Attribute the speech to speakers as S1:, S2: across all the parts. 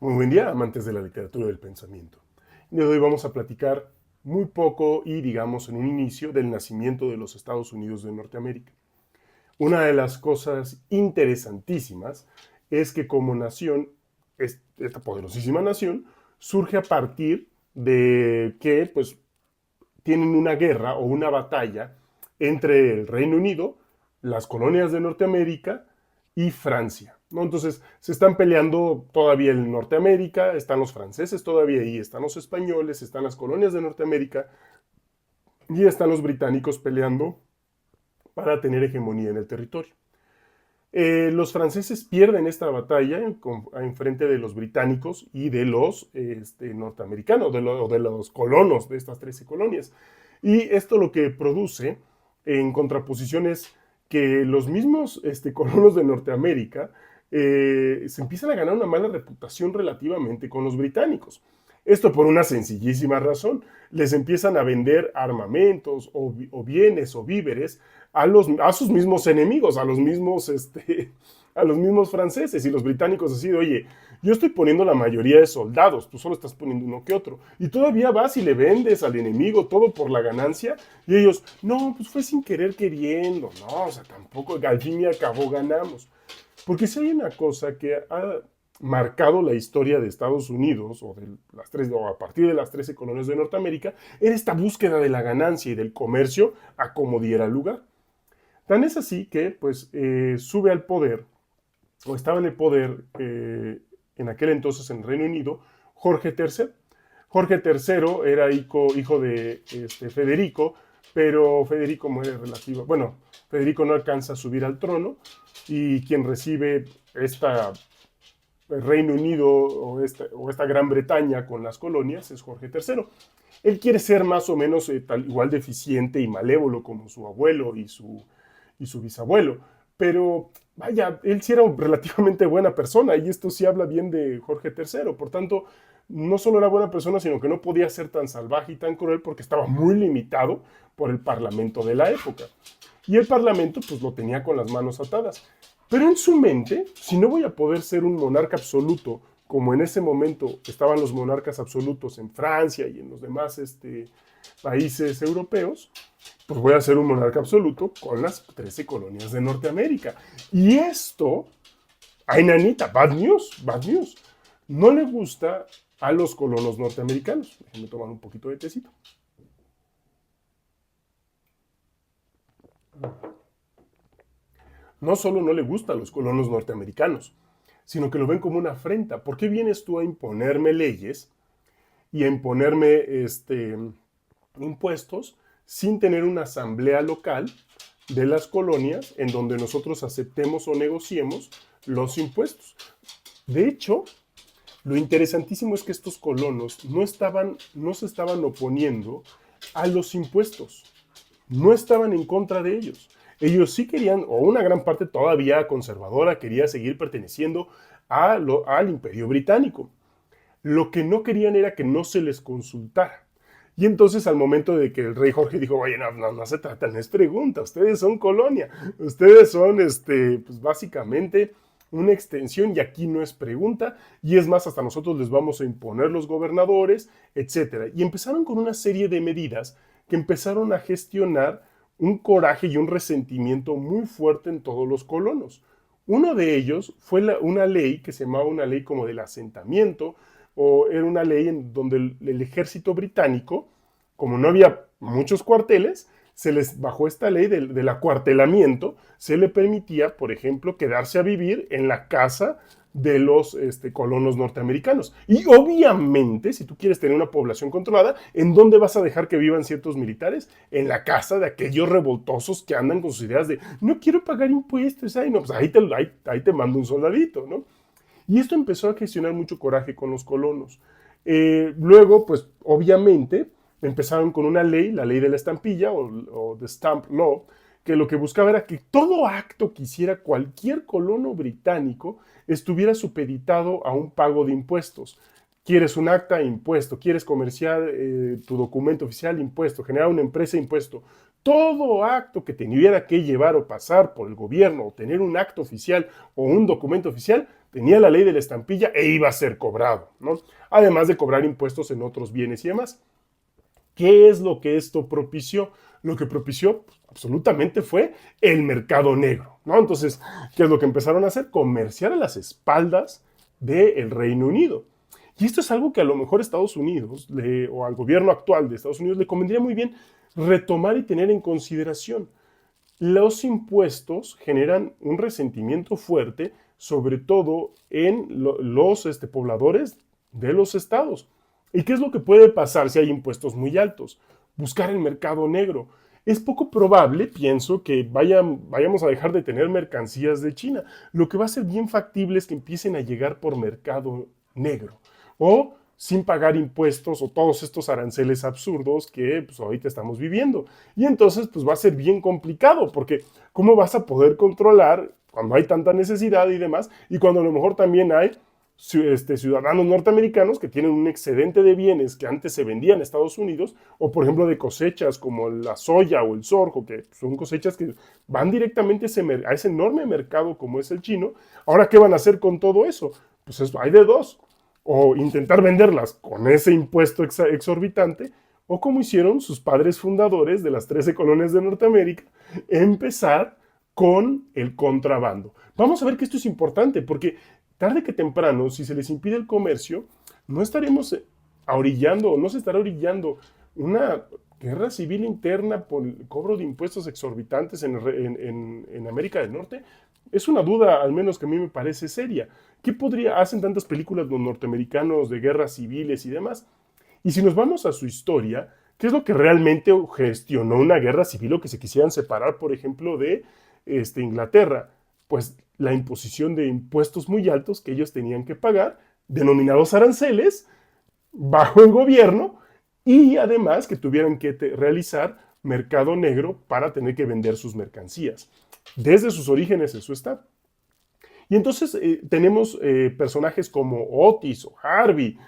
S1: Muy buen día, amantes de la literatura y del pensamiento. Y hoy vamos a platicar muy poco y, digamos, en un inicio del nacimiento de los Estados Unidos de Norteamérica. Una de las cosas interesantísimas es que como nación, esta poderosísima nación, surge a partir de que, pues, tienen una guerra o una batalla entre el Reino Unido, las colonias de Norteamérica y Francia, ¿no? Entonces se están peleando todavía en Norteamérica, están los franceses todavía ahí, están los españoles, están las colonias de Norteamérica y están los británicos peleando para tener hegemonía en el territorio. Los franceses pierden esta batalla en frente de los británicos y de los norteamericanos, de los colonos de estas 13 colonias. Y esto lo que produce en contraposición es que los mismos colonos de Norteamérica se empiezan a ganar una mala reputación relativamente con los británicos. Esto por una sencillísima razón. Les empiezan a vender armamentos o bienes o víveres a sus mismos enemigos, a los mismos franceses y los británicos así de, oye, yo estoy poniendo la mayoría de soldados, tú solo estás poniendo uno que otro. Y todavía vas y le vendes al enemigo todo por la ganancia. Y ellos, no, pues fue sin querer queriendo. No, o sea, tampoco, al fin y al cabo ganamos. Porque si hay una cosa que ha marcado la historia de Estados Unidos o a partir de las 13 colonias de Norteamérica, era esta búsqueda de la ganancia y del comercio a como diera lugar. Tan es así que pues sube al poder, o estaba en el poder en aquel entonces en el Reino Unido, Jorge III. Jorge III era hijo de Federico, pero Federico muere Federico no alcanza a subir al trono y quien recibe el Reino Unido o esta Gran Bretaña con las colonias es Jorge III. Él quiere ser más o menos igual de eficiente y malévolo como su abuelo y su bisabuelo, pero vaya, él sí era relativamente buena persona y esto sí habla bien de Jorge III. Por tanto, no solo era buena persona, sino que no podía ser tan salvaje y tan cruel porque estaba muy limitado por el parlamento de la época. Y el parlamento pues lo tenía con las manos atadas. Pero en su mente, si no voy a poder ser un monarca absoluto, como en ese momento estaban los monarcas absolutos en Francia y en los demás países europeos, pues voy a ser un monarca absoluto con las 13 colonias de Norteamérica. Y esto, a Nanita, bad news, no le gusta a los colonos norteamericanos. Déjenme tomar un poquito de tecito. No solo no le gusta a los colonos norteamericanos, sino que lo ven como una afrenta. ¿Por qué vienes tú a imponerme leyes y a imponerme impuestos sin tener una asamblea local de las colonias en donde nosotros aceptemos o negociemos los impuestos? De hecho, lo interesantísimo es que estos colonos no se estaban oponiendo a los impuestos, no estaban en contra de ellos. Ellos sí querían, o una gran parte todavía conservadora, quería seguir perteneciendo al Imperio Británico. Lo que no querían era que no se les consultara. Y entonces al momento de que el rey Jorge dijo, oye, no se trata, no es pregunta, ustedes son colonia, ustedes son pues básicamente una extensión y aquí no es pregunta, y es más, hasta nosotros les vamos a imponer los gobernadores, etcétera. Y empezaron con una serie de medidas que empezaron a gestionar un coraje y un resentimiento muy fuerte en todos los colonos. Uno de ellos fue una ley que se llamaba una ley como del asentamiento, o era una ley en donde el ejército británico, como no había muchos cuarteles, se les bajó esta ley del acuartelamiento, se le permitía, por ejemplo, quedarse a vivir en la casa de los colonos norteamericanos. Y obviamente, si tú quieres tener una población controlada, ¿en dónde vas a dejar que vivan ciertos militares? En la casa de aquellos revoltosos que andan con sus ideas de no quiero pagar impuestos, ay, no, pues ahí te mando un soldadito, ¿no? Y esto empezó a gestionar mucho coraje con los colonos. Luego, pues obviamente, empezaron con una ley, la ley de la estampilla o The Stamp Law, que lo que buscaba era que todo acto que hiciera cualquier colono británico estuviera supeditado a un pago de impuestos. Quieres un acta, impuesto. Quieres comerciar tu documento oficial, impuesto. Generar una empresa, impuesto. todo acto que tuviera que llevar o pasar por el gobierno o tener un acto oficial o un documento oficial, tenía la ley de la estampilla e iba a ser cobrado, ¿no? Además de cobrar impuestos en otros bienes y demás. ¿Qué es lo que esto propició? Lo que propició pues, absolutamente fue el mercado negro, ¿no? Entonces, ¿qué es lo que empezaron a hacer? Comerciar a las espaldas del Reino Unido. Y esto es algo que a lo mejor Estados Unidos o al gobierno actual de Estados Unidos le convendría muy bien retomar y tener en consideración. Los impuestos generan un resentimiento fuerte, sobre todo en los pobladores de los estados. ¿Y qué es lo que puede pasar si hay impuestos muy altos? Buscar el mercado negro. Es poco probable, pienso, que vayamos a dejar de tener mercancías de China. Lo que va a ser bien factible es que empiecen a llegar por mercado negro o sin pagar impuestos o todos estos aranceles absurdos que pues, ahorita estamos viviendo. Y entonces pues va a ser bien complicado porque ¿cómo vas a poder controlar cuando hay tanta necesidad y demás? Y cuando a lo mejor también hay ciudadanos norteamericanos que tienen un excedente de bienes que antes se vendían en Estados Unidos, o por ejemplo de cosechas como la soya o el sorgo, que son cosechas que van directamente a ese enorme mercado como es el chino. Ahora, ¿qué van a hacer con todo eso? Pues hay de dos, o intentar venderlas con ese impuesto exorbitante, o como hicieron sus padres fundadores de las 13 colonias de Norteamérica, empezar con el contrabando. Vamos a ver que esto es importante, porque tarde que temprano, si se les impide el comercio, no estaremos ahorillando, no se estará orillando una guerra civil interna por el cobro de impuestos exorbitantes en América del Norte. Es una duda, al menos que a mí me parece seria. ¿Qué hacen tantas películas los norteamericanos de guerras civiles y demás? Y si nos vamos a su historia, ¿qué es lo que realmente gestionó una guerra civil o que se quisieran separar, por ejemplo, de Inglaterra? Pues la imposición de impuestos muy altos que ellos tenían que pagar, denominados aranceles, bajo el gobierno, y además que tuvieran que realizar mercado negro para tener que vender sus mercancías. Desde sus orígenes eso está. Y entonces tenemos personajes como Otis o Harvey,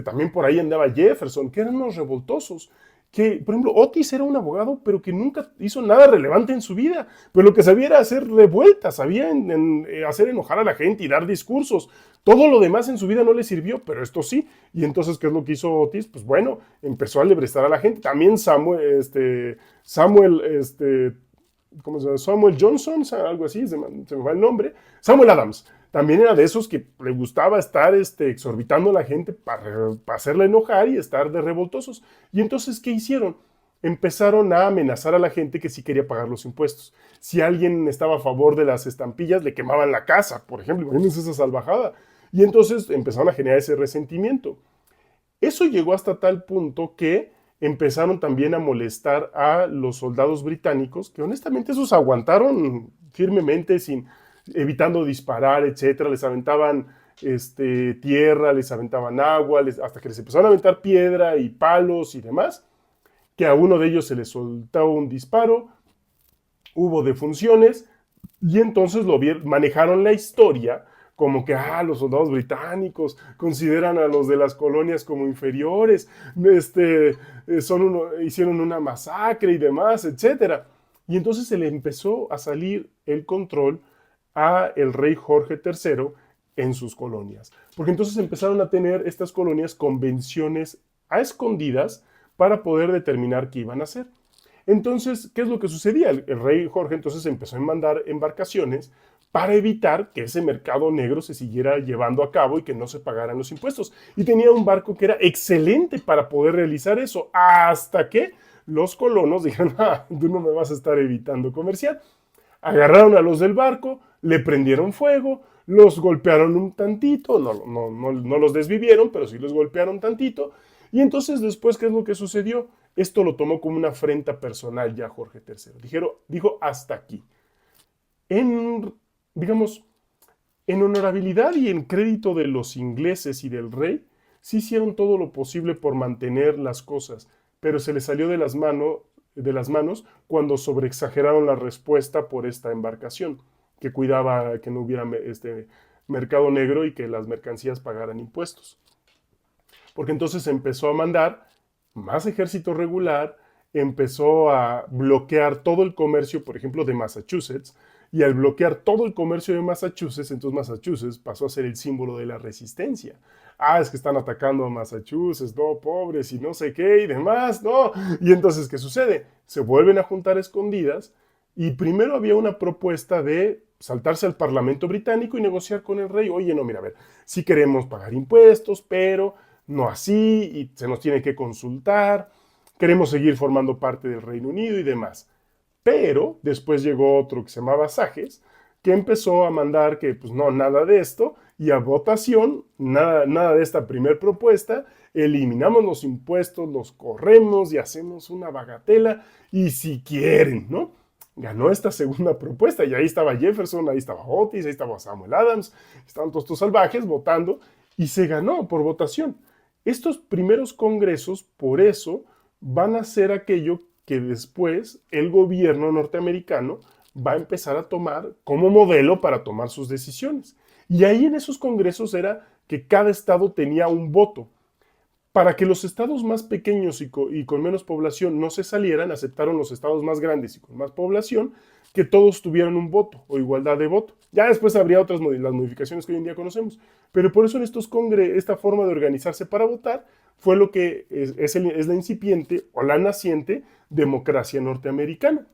S1: también por ahí andaba Jefferson, que eran unos revoltosos. Que, por ejemplo, Otis era un abogado, pero que nunca hizo nada relevante en su vida. Pero lo que sabía era hacer revueltas, sabía hacer enojar a la gente y dar discursos. Todo lo demás en su vida no le sirvió, pero esto sí. Y entonces, ¿qué es lo que hizo Otis? Pues bueno, empezó a lebrestar a la gente. También ¿cómo se llama? Samuel Johnson, algo así, se me va el nombre. Samuel Adams. También era de esos que le gustaba estar exorbitando a la gente para hacerla enojar y estar de revoltosos. Y entonces, ¿qué hicieron? Empezaron a amenazar a la gente que sí quería pagar los impuestos. Si alguien estaba a favor de las estampillas, le quemaban la casa, por ejemplo. Imagínense esa salvajada. Y entonces empezaron a generar ese resentimiento. Eso llegó hasta tal punto que empezaron también a molestar a los soldados británicos, que honestamente esos aguantaron firmemente, evitando disparar, etcétera. Les aventaban tierra, les aventaban agua, hasta que les empezaron a aventar piedra y palos y demás, que a uno de ellos se les soltó un disparo, hubo defunciones, y entonces manejaron la historia como que los soldados británicos consideran a los de las colonias como inferiores, hicieron una masacre y demás, etcétera. Y entonces se le empezó a salir el control a el rey Jorge III en sus colonias. Porque entonces empezaron a tener estas colonias convenciones a escondidas para poder determinar qué iban a hacer. Entonces, ¿qué es lo que sucedía? El rey Jorge entonces empezó a mandar embarcaciones para evitar que ese mercado negro se siguiera llevando a cabo y que no se pagaran los impuestos. Y tenía un barco que era excelente para poder realizar eso, hasta que los colonos dijeron, tú no me vas a estar evitando comerciar. Agarraron a los del barco, le prendieron fuego, los golpearon un tantito, no los desvivieron, pero sí los golpearon tantito. Y entonces después, ¿qué es lo que sucedió? Esto lo tomó como una afrenta personal ya Jorge III. Dijo hasta aquí. Digamos, en honorabilidad y en crédito de los ingleses y del rey, sí hicieron todo lo posible por mantener las cosas, pero se les salió de las manos cuando sobreexageraron la respuesta por esta embarcación, que cuidaba que no hubiera mercado negro y que las mercancías pagaran impuestos. Porque entonces empezó a mandar más ejército regular, empezó a bloquear todo el comercio, por ejemplo, de Massachusetts, y al bloquear todo el comercio de Massachusetts, entonces Massachusetts pasó a ser el símbolo de la resistencia. Ah, es que están atacando a Massachusetts, no, pobres, y no sé qué, y demás, no. Y entonces, ¿qué sucede? Se vuelven a juntar escondidas, y primero había una propuesta de saltarse al Parlamento británico y negociar con el rey. Oye, no, mira, a ver, sí queremos pagar impuestos, pero no así, y se nos tiene que consultar, queremos seguir formando parte del Reino Unido y demás. Pero después llegó otro que se llamaba Sajes, que empezó a mandar que, pues no, nada de esto, y a votación, nada de esta primer propuesta, eliminamos los impuestos, los corremos y hacemos una bagatela, y si quieren, ¿no? Ganó esta segunda propuesta, y ahí estaba Jefferson, ahí estaba Otis, ahí estaba Samuel Adams, estaban todos estos salvajes votando, y se ganó por votación. Estos primeros congresos, por eso, van a ser aquello que después el gobierno norteamericano va a empezar a tomar como modelo para tomar sus decisiones. Y ahí en esos congresos era que cada estado tenía un voto. Para que los estados más pequeños y con menos población no se salieran, aceptaron los estados más grandes y con más población que todos tuvieran un voto o igualdad de voto. Ya después habría otras las modificaciones que hoy en día conocemos, pero por eso en estos congresos, esta forma de organizarse para votar fue lo que es la incipiente o la naciente democracia norteamericana.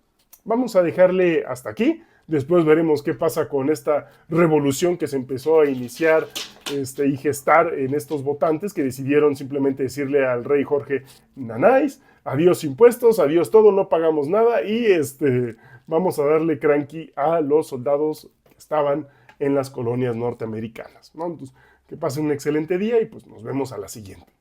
S1: Vamos a dejarle hasta aquí. Después veremos qué pasa con esta revolución que se empezó a iniciar y gestar en estos votantes que decidieron simplemente decirle al rey Jorge, nanáis, adiós impuestos, adiós todo, no pagamos nada y vamos a darle cranky a los soldados que estaban en las colonias norteamericanas, ¿no? Entonces, que pasen un excelente día y pues nos vemos a la siguiente.